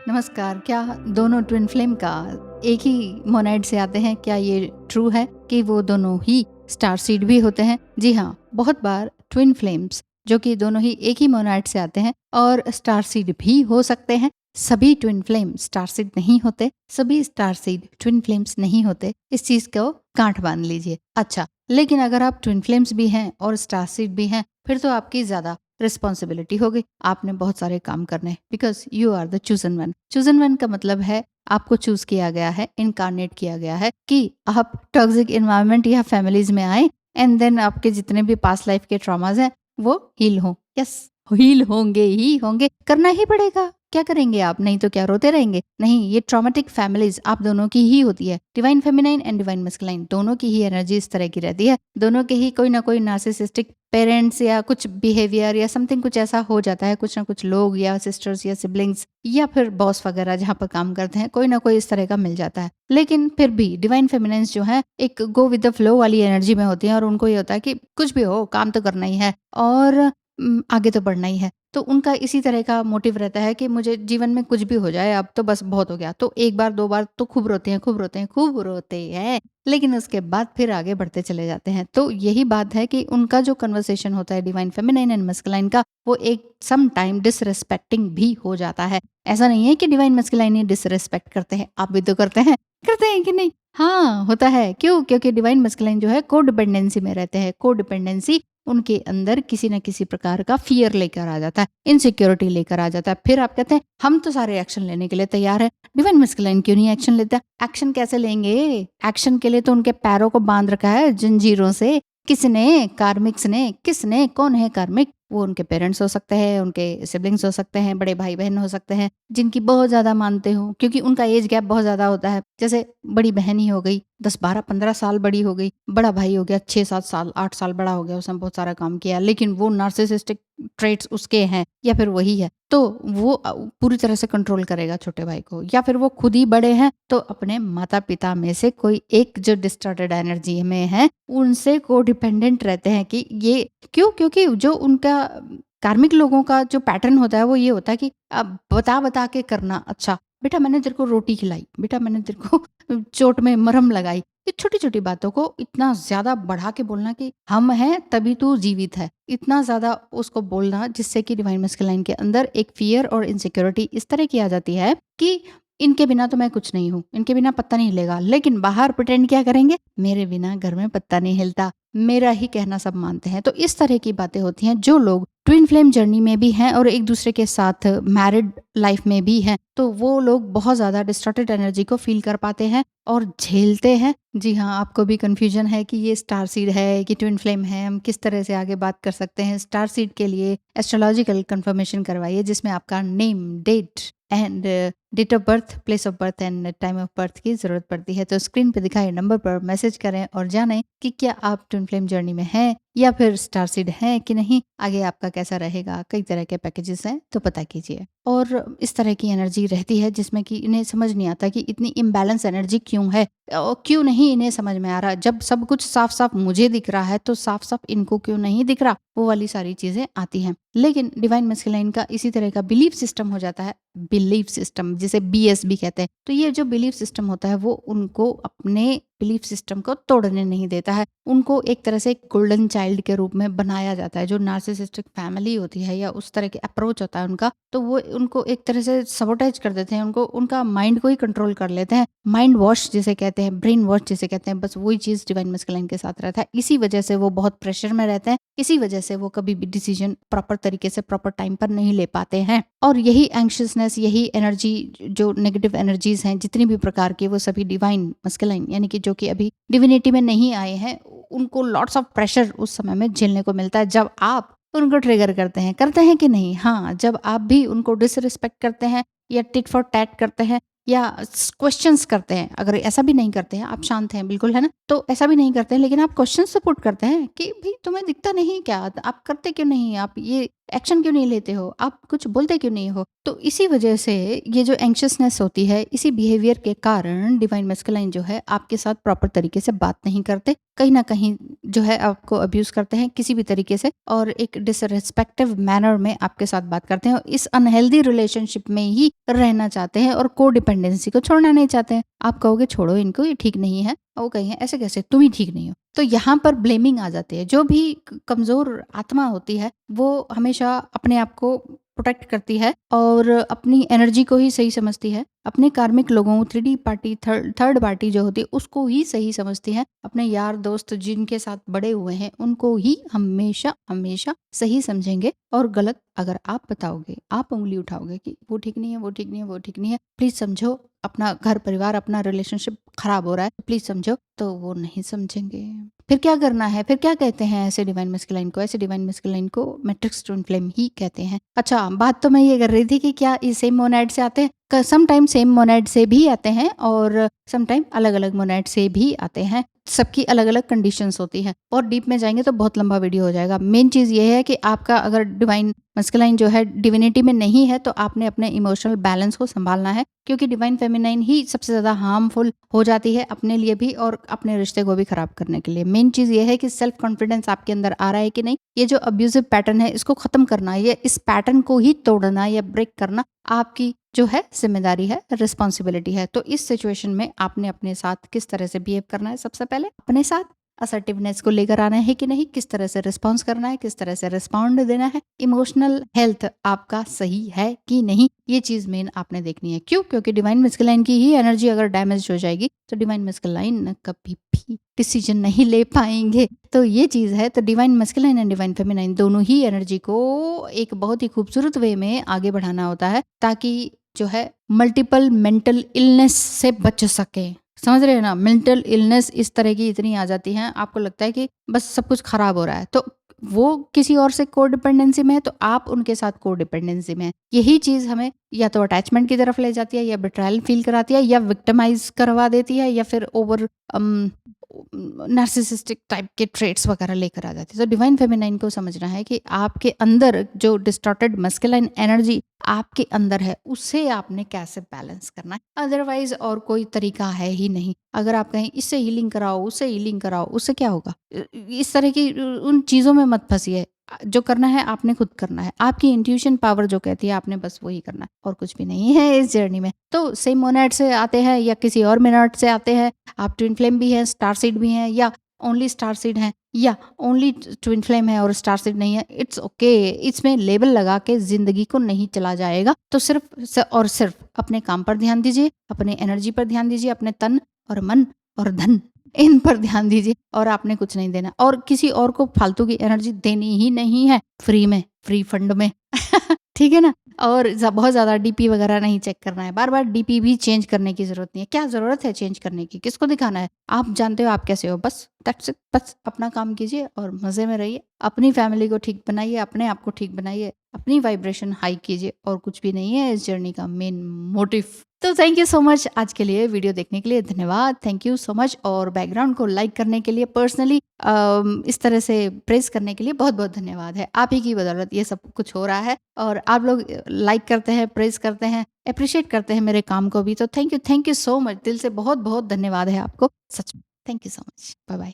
नमस्कार। क्या दोनों ट्विन फ्लेम का एक ही मोनाइड से आते हैं? क्या ये ट्रू है कि वो दोनों ही स्टार सीड भी होते हैं? जी हाँ, बहुत बार ट्विन फ्लेम्स जो कि दोनों ही एक ही मोनाइड से आते हैं और स्टार सीड भी हो सकते हैं। सभी ट्विन फ्लेम स्टार सीड नहीं होते, सभी स्टार सीड ट्विन फ्लेम्स नहीं होते। इस चीज को गांठ बांध लीजिए। अच्छा, लेकिन अगर आप ट्विन फ्लेम्स भी हैं और स्टार सीड भी हैं, फिर तो आपकी ज्यादा रिस्पॉन्सिबिलिटी हो गई। आपने बहुत सारे काम करने, because you are the chosen one. Chosen one का मतलब है आपको चूज किया गया है, इनकारनेट किया गया है कि आप टॉक्सिक एनवायरनमेंट या फैमिलीज में आए एंड देन आपके जितने भी पास्ट लाइफ के ट्रॉमाज हैं वो हील हो। यस, हील होंगे ही होंगे, करना ही पड़ेगा। क्या करेंगे आप? नहीं तो क्या रोते रहेंगे? नहीं, ये ट्रॉमेटिक फैमिलीज आप दोनों की ही होती है। Divine feminine and divine masculine दोनों की ही एनर्जी इस तरह की रहती है। दोनों के ही कोई ना कोई नार्सिसिस्टिक पेरेंट्स या कुछ बिहेवियर या समथिंग कुछ ऐसा हो जाता है। कुछ ना कुछ लोग या सिस्टर्स या सिबलिंग्स या फिर बॉस वगैरह जहाँ पर काम करते हैं, कोई ना कोई इस तरह का मिल जाता है। लेकिन फिर भी डिवाइन फेमिनाइंस जो है एक गो विद द फ्लो वाली एनर्जी में होती है और उनको ये होता है कि कुछ भी हो, काम तो करना ही है और आगे तो बढ़ना ही है। तो उनका इसी तरह का मोटिव रहता है कि मुझे जीवन में कुछ भी हो जाए, अब तो बस बहुत हो गया। तो एक बार दो बार तो खूब रोते हैं, खूब रोते हैं, खूब रोते हैं, लेकिन उसके बाद फिर आगे बढ़ते चले जाते हैं। तो यही बात है कि उनका जो कन्वर्सेशन होता है डिवाइन फेमिनाइन एंड मस्कुलाइन का, वो एक सम टाइम डिसरेस्पेक्टिंग भी हो जाता है। ऐसा नहीं है कि डिवाइन मस्कुलाइन ही डिसरेस्पेक्ट करते हैं, आप भी तो करते हैं कि नहीं? हाँ, होता है। क्यों? क्योंकि डिवाइन मस्कुलाइन जो है को डिपेंडेंसी में रहते हैं। को डिपेंडेंसी उनके अंदर किसी न किसी प्रकार का फियर लेकर आ जाता है, इनसिक्योरिटी लेकर आ जाता है। फिर आप कहते हैं हम तो सारे एक्शन लेने के लिए तैयार है, डिवाइन मस्कुलाइन क्यों नहीं एक्शन लेता? एक्शन कैसे लेंगे? एक्शन के लिए तो उनके पैरों को बांध रखा है जंजीरों से। किसने? कार्मिक्स ने। किसने? कौन है कार्मिक? वो उनके पेरेंट्स हो सकते हैं, उनके सिबलिंग्स हो सकते हैं, बड़े भाई बहन हो सकते हैं जिनकी बहुत ज्यादा मानते हो, क्योंकि उनका एज गैप बहुत ज्यादा होता है। जैसे बड़ी बहन ही हो गई 10 12 15 साल बड़ी हो गई, बड़ा भाई हो गया 6 7 साल 8 साल बड़ा हो गया, उसने बहुत सारा काम किया, लेकिन वो नार्सिसिस्टिक ट्रेट्स उसके हैं या फिर वही है, तो वो पूरी तरह से कंट्रोल करेगा छोटे भाई को। या फिर वो खुद ही बड़े हैं तो अपने माता पिता में से कोई एक जो डिस्टॉर्टेड एनर्जी में है उनसे को डिपेंडेंट रहते हैं कि ये क्यों? क्योंकि जो उनका कार्मिक लोगों का जो पैटर्न होता है वो ये होता है कि अब बता बता के करना। अच्छा बेटा मैंने तेरे को रोटी खिलाई, बेटा मैंने तेरे को चोट में मरहम लगाई। ये छोटी छोटी बातों को इतना ज्यादा बढ़ा के बोलना कि हम हैं तभी तू जीवित है, इतना ज्यादा उसको बोलना जिससे कि डिवाइन मस्कुलाइन के अंदर एक फियर और इनसिक्योरिटी इस तरह की आ जाती है कि इनके बिना तो मैं कुछ नहीं हूँ, इनके बिना पत्ता नहीं हिलेगा। लेकिन बाहर प्रिटेंड क्या करेंगे? मेरे बिना घर में पत्ता नहीं हिलता, मेरा ही कहना सब मानते हैं। तो इस तरह की बातें होती हैं। जो लोग ट्विन फ्लेम जर्नी में भी हैं और एक दूसरे के साथ मैरिड लाइफ में भी हैं, तो वो लोग बहुत ज्यादा डिस्टॉर्टेड एनर्जी को फील कर पाते हैं और झेलते हैं। जी हाँ, आपको भी कंफ्यूजन है कि ये स्टार सीड है कि ट्विन फ्लेम है, हम किस तरह से आगे बात कर सकते हैं? स्टार सीड के लिए एस्ट्रोलॉजिकल कंफर्मेशन करवाइए जिसमें आपका name, date and date of birth, place of birth and time of birth की जरूरत पड़ती है। तो स्क्रीन पे दिखाए नंबर पर मैसेज करें और जानें कि क्या आप ट्विन फ्लेम जर्नी में हैं या फिर स्टार सीड है कि नहीं, आगे आपका कैसा रहेगा। कई तरह के पैकेजेस हैं तो पता कीजिए। और इस तरह की एनर्जी रहती है जिसमें कि इन्हें समझ नहीं आता कि इतनी इम्बैलेंस एनर्जी क्यों है और क्यों नहीं इन्हें समझ में आ रहा। जब सब कुछ साफ साफ मुझे दिख रहा है तो साफ साफ इनको क्यों नहीं दिख रहा? वो वाली सारी चीजें आती हैं। लेकिन डिवाइन मस्कुलाइन का इसी तरह का बिलीफ सिस्टम हो जाता है, बिलीफ सिस्टम जिसे BS भी कहते हैं। तो ये जो बिलीफ सिस्टम होता है वो उनको अपने बिलीफ सिस्टम को तोड़ने नहीं देता है। उनको एक तरह से गोल्डन चाइल्ड के रूप में बनाया जाता है। जो नार्सिसिस्टिक फैमिली होती है या उस तरह के अप्रोच होता है उनका, तो वो उनको एक तरह से सबोटाइज कर देते हैं, उनको उनका माइंड को ही कंट्रोल कर लेते हैं। माइंड वॉश जिसे कहते हैं, ब्रेन वॉश जिसे कहते हैं, बस वही चीज डिवाइन मस्कुलाइन के साथ रहता है। इसी वजह से वो बहुत प्रेशर में रहते हैं, इसी वजह से वो कभी भी डिसीजन प्रॉपर तरीके से प्रॉपर टाइम पर नहीं ले पाते हैं। और यही एंग्शियसनेस, यही एनर्जी, जो नेगेटिव एनर्जीज हैं जितनी भी प्रकार की, वो सभी डिवाइन मस्कुलाइन यानी कि जो कि अभी डिविनिटी में नहीं आए हैं, उनको लॉट्स ऑफ प्रेशर उस समय में झेलने को मिलता है जब आप उनको ट्रिगर करते हैं कि नहीं? हाँ, जब आप भी उनको डिसरिस्पेक्ट करते हैं या टिट फॉर टैट करते हैं या क्वेश्चंस करते हैं। अगर ऐसा भी नहीं करते हैं, आप शांत हैं बिल्कुल, है ना, तो ऐसा भी नहीं करते हैं, लेकिन आप क्वेश्चन सपोर्ट करते हैं कि भाई तुम्हें दिखता नहीं क्या? आप करते क्यों नहीं? आप ये एक्शन क्यों नहीं लेते हो? आप कुछ बोलते क्यों नहीं हो? तो इसी वजह से ये जो एंग्शियसनेस होती है, इसी बिहेवियर के कारण डिवाइन मैस्कुलाइन जो है आपके साथ प्रॉपर तरीके से बात नहीं करते। कहीं न कहीं जो है आपको अब्यूज़ करते हैं किसी भी तरीके से और एक डिसरिस्पेक्टिव मैनर में आपके साथ बात करते हैं और इस अनहेल्दी रिलेशनशिप में ही रहना चाहते हैं और कोडिपेंडेंसी को छोड़ना नहीं चाहते हैं। आप कहोगे छोड़ो इनको, ये ठीक नहीं है। वो कहेंगे ऐसे कैसे? तुम ही ठीक नहीं हो। तो यहाँ पर ब्लेमिंग आ जाती है। जो भी कमज़ोर आत्मा होती है, वो हमेशा अपने आप को प्रोटेक्ट करती है और अपनी एनर्जी को ही सही समझती है। अपने कार्मिक लोगों, 3D पार्टी, थर्ड पार्टी जो होती है, उसको ही सही समझती है। अपने यार दोस्त जिनके साथ बड़े हुए हैं, उनको ही हमेशा हमेशा सही समझेंगे और गलत अगर आप बताओगे, आप उँगली उठाओगे कि वो ठीक नहीं है, वो ठीक नहीं है, वो ठीक नहीं है, प्लीज़ समझो, अपना घर परिवार, अपना रिलेशनशिप खराब हो रहा है, प्लीज़ समझो, तो वो नहीं समझेंगे। फिर क्या करना है? फिर क्या कहते हैं ऐसे डिवाइन मैस्कुलाइन को? ऐसे डिवाइन मैस्कुलाइन को मैट्रिक्स ट्विन फ्लेम ही कहते हैं। अच्छा, बात तो मैं ये कर रही थी कि क्या ये सेम मोनैड से आते हैं? सम टाइम सेम मोनैड से भी आते हैं और सम टाइम अलग-अलग मोनैड से भी आते हैं। सबकी अलग-अलग कंडीशंस होती हैं और डीप में जाएँगे तो बहुत लंबा वीडियो हो जाएगा। मेन चीज़ ये है कि आपका अगर डिवाइन मैस्कुलाइन जो है डिविनिटी में नहीं है, तो आपने अपने इमोशनल बैलेंस को सँभालना है, क्योंकि डिवाइन फेमिनाइन ही सबसे ज़्यादा हार्मफुल हो जाती है अपने लिए भी और अपने रिश्ते को भी खराब करने के लिए। मेन चीज़ ये है कि सेल्फ कॉन्फिडेंस आपके अंदर आ रहा है कि नहीं? ये जो अब्यूज़िव पैटर्न है, इसको ख़त्म करना, ये इस पैटर्न को ही तोड़ना या ब्रेक करना आपकी जो है ज़िम्मेदारी है, रिस्पॉन्सिबिलिटी है। तो इस सिचुएशन में आपने अपने साथ किस तरह से बिहेव करना है? सबसे पहले अपने साथ असर्टिवनेस को लेकर आना है कि नहीं, किस तरह से रिस्पॉन्स करना है, किस तरह से रिस्पॉन्ड देना है, इमोशनल हेल्थ आपका सही है कि नहीं, ये चीज़ मेन आपने देखनी है। क्यों? क्योंकि डिवाइन मैस्कुलाइन की ही एनर्जी अगर डैमेज हो जाएगी तो डिवाइन मैस्कुलाइन कभी भी डिसीजन नहीं ले पाएंगे। तो ये चीज़ है। तो divine masculine and divine feminine दोनों ही एनर्जी को एक बहुत ही खूबसूरत वे में आगे बढ़ाना होता है, ताकि जो है मल्टीपल मेंटल इलनेस से बच सके। समझ रहे हैं ना? मेंटल इलनेस इस तरह की इतनी आ जाती हैं, आपको लगता है कि बस सब कुछ खराब हो रहा है, तो वो किसी और से कोडिपेंडेंसी में है तो आप उनके साथ कोडिपेंडेंसी में हैं। यही चीज़ हमें या तो अटैचमेंट की तरफ ले जाती है, या बिट्रायल फील कराती है, या विक्टिमाइज करवा देती है, या फिर ओवर नार्सिसिस्टिक टाइप के ट्रेट्स वगैरह लेकर आ जाती है। तो डिवाइन फेमिनाइन को समझना है कि आपके अंदर जो डिस्टॉर्टेड मस्कुलाइन एनर्जी आपके अंदर है, उसे आपने कैसे बैलेंस करना है। अदरवाइज और कोई तरीका है ही नहीं। अगर आप कहें इससे हीलिंग कराओ, उससे हीलिंग कराओ, उससे क्या होगा? इस तरह की उन चीज़ों में मत फंसिए। जो करना है आपने खुद करना है। आपकी इंट्यूशन पावर जो कहती है आपने बस वही करना है, और कुछ भी नहीं है इस जर्नी में। तो सेम मोनैड से आते हैं या किसी और मोनैड से आते हैं, आप ट्विन फ्लेम भी हैं, स्टार सीड भी हैं, या ओनली स्टार सीड हैं, या ओनली ट्विन फ्लेम है और स्टार सीड नहीं है, इट्स ओके। इसमें लेबल लगा के ज़िंदगी को नहीं चला जाएगा। तो सिर्फ अपने काम पर ध्यान दीजिए, अपने एनर्जी पर ध्यान दीजिए, अपने तन और मन और धन इन पर ध्यान दीजिए, और आपने कुछ नहीं देना और किसी और को फालतू की एनर्जी देनी ही नहीं है, फ्री में, फ्री फंड में। ठीक है ना? और बहुत ज़्यादा डीपी वगैरह नहीं चेक करना है। बार-बार डीपी भी चेंज करने की ज़रूरत नहीं है। क्या ज़रूरत है चेंज करने की? किसको दिखाना है? आप जानते हो आप कैसे हो, बस दैट्स इट। बस अपना काम कीजिए और मज़े में रहिए। अपनी फैमिली को ठीक बनाइए, अपने आप को ठीक बनाइए, अपनी वाइब्रेशन हाई कीजिए, और कुछ भी नहीं है इस जर्नी का मेन मोटिव। तो थैंक यू सो मच आज के लिए, वीडियो देखने के लिए धन्यवाद। थैंक यू सो मच, और बैकग्राउंड को लाइक करने के लिए, पर्सनली इस तरह से प्रेज़ करने के लिए बहुत-बहुत धन्यवाद है। आप ही की बदौलत ये सब कुछ हो रहा है, और आप लोग लाइक करते हैं, प्रेज़ करते हैं, एप्रिशिएट करते हैं मेरे काम को भी। तो थैंक यू सो मच। दिल से बहुत-बहुत धन्यवाद है आपको, सच में। Thank you so much. Bye-bye.